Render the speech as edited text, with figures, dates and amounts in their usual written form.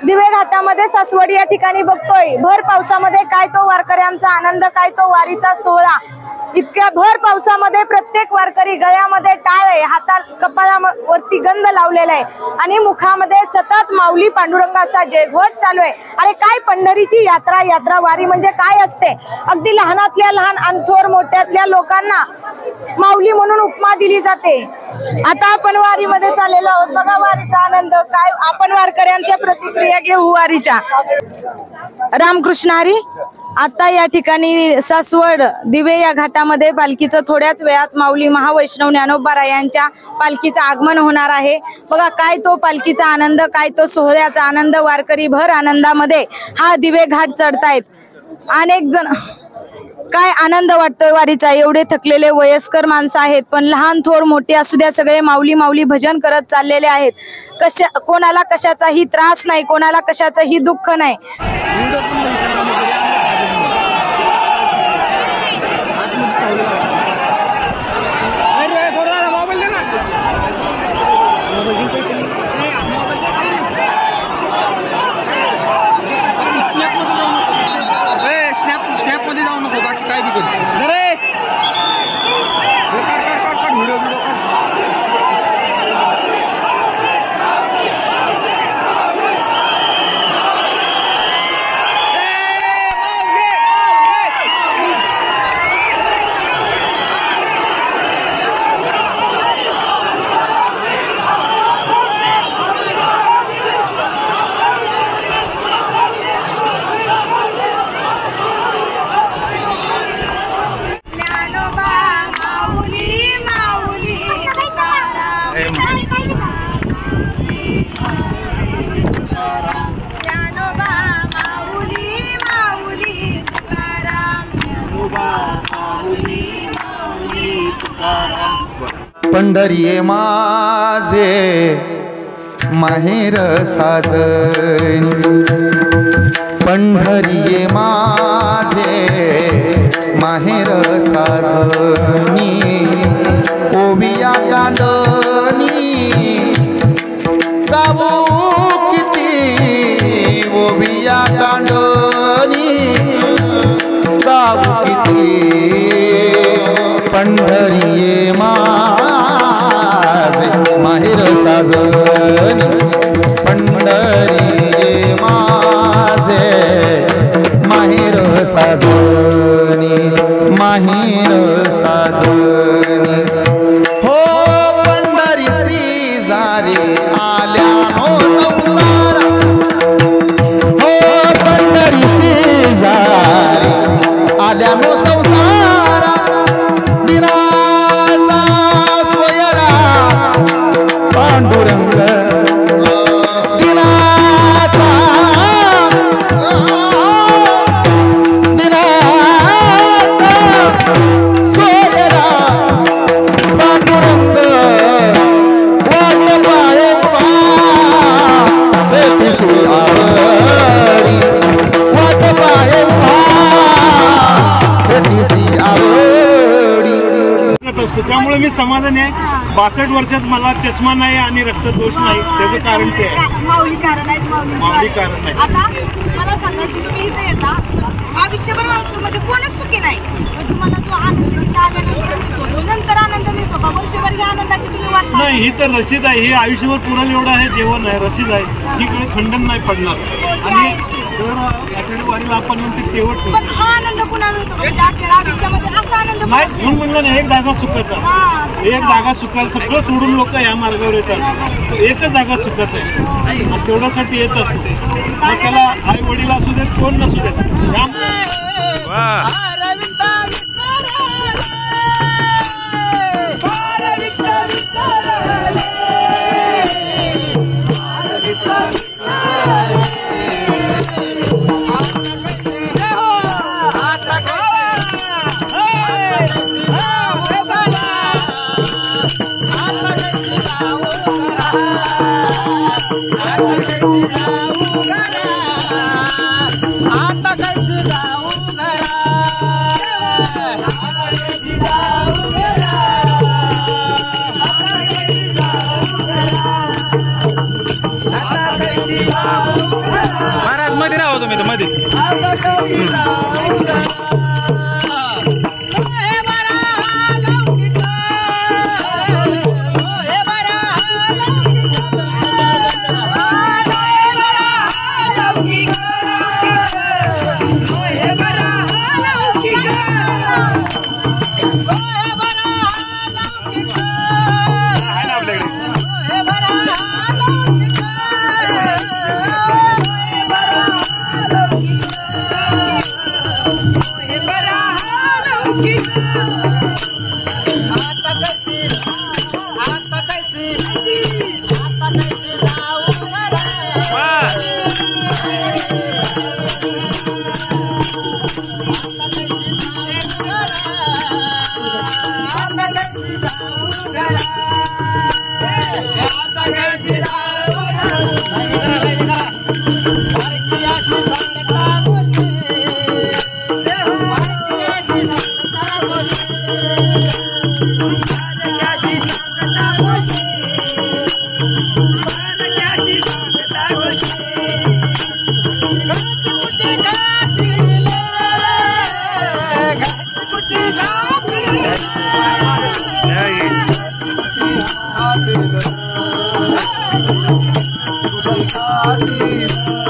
दिवे घाटामध्ये सासवड या ठिकाणी बघतोय भर पावसामध्ये काय तो वारकऱ्यांचा आनंद, काय तो वारीचा सोहळा। इतक्या भर पावसामध्ये प्रत्येक वारकरी गळ्यामध्ये टाळ आहे, हातात कपाळावरती गंध लावलेला आहे आणि मुखामध्ये सतत माऊली पांडुरंगाचा जयघोष चालू आहे। अरे काय पंढरीची यात्रा, यात्रा वारी म्हणजे काय असते। अगदी लहानातल्या लहान अंथोर मोठ्यातल्या लोकांना माऊली म्हणून उपमा दिली जाते। आता आपण वारीमध्ये चाललेलो आहोत, बघा वारीचा आनंद काय। आपण वारकऱ्यांच्या प्रतिक्रिया घेऊ वारीच्या। रामकृष्ण हरी। आता या ठिकाणी सासवड दिवे या घाटामध्ये पालखीचं थोड्याच वेळात माऊली महावैष्णव ज्ञानोबा यांच्या पालखीचं आगमन होणार आहे। बघा काय तो पालखीचा आनंद, काय तो सोहळ्याचा आनंद। वारकरी भर आनंदामध्ये हा दिवे घाट चढतायत। अनेक जण काय आनंद वाटतोय वारीचा। एवढे थकलेले वयस्कर माणसं आहेत, पण लहान थोर मोठे असू द्या सगळे माऊली माऊली भजन करत चाललेले आहेत। कोणाला कशाचाही त्रास नाही, कोणाला कशाचंही दुःख नाही। पंढरी माझे माहेर साजनी, पंढरी माझे माहेर साजनी। ओविया कांडनी गावो किती, ओविया कांडनी गावो किती। पंढरी माझे माहेर साजनी, पंढरी माझे माहेर साजनी, माहेर साजनी। हो पंढरीसी जारी आल्या हो संसारा, हो पंढरीसी जारी आल्या हो संसारा। दिनाचा सोयरा पांडुरंग, दिनाचा सोयरा पांडुरंग। वाट पाय उभा भेटीसी आवडी, वाट पाय उभा भेटीसी आवडी। त्यामुळे मी समाधानी आहे। 62 वर्षात मला चष्मा नाही आणि रक्तदोष नाही, त्याचं कारण ते आहे माऊली कारण आहे। माऊली कारण आहे। आता मला सांगा की तुम्ही इथे येता, आयुष्यभर माणसामध्ये कोणच सुखी नाही, पण तुम्हाला जो आनंद नंतर आनंद मिळतो का? वर्षभर या आनंदाची तुम्ही वाट नाही, ही तर रसीद आहे, ही आयुष्यभर पुरेल एवढं आहे जेवण आहे, रसीद आहे, ही काही खंडन नाही पडणार। आणि आषाढी वारीला आपण म्हणते तेवढ पण हा आनंद पुन्हा मिळतो म्हणजे आपल्याला आयुष्यामध्ये असा आनंद नाही। म्हणून म्हणलं ना, एक धागा सुखाचा, एक धागा सुखाला सगळं सोडून लोक या मार्गावर येतात, एकच धागा सुखाचा आहे, तेवढ्यासाठी येत असतो। मग त्याला आई वडील असू देत, कोण नसू देत। आता कैसे जाऊ घरा। महाराज मध्ये राहा तुम्ही तर मध्ये. Happy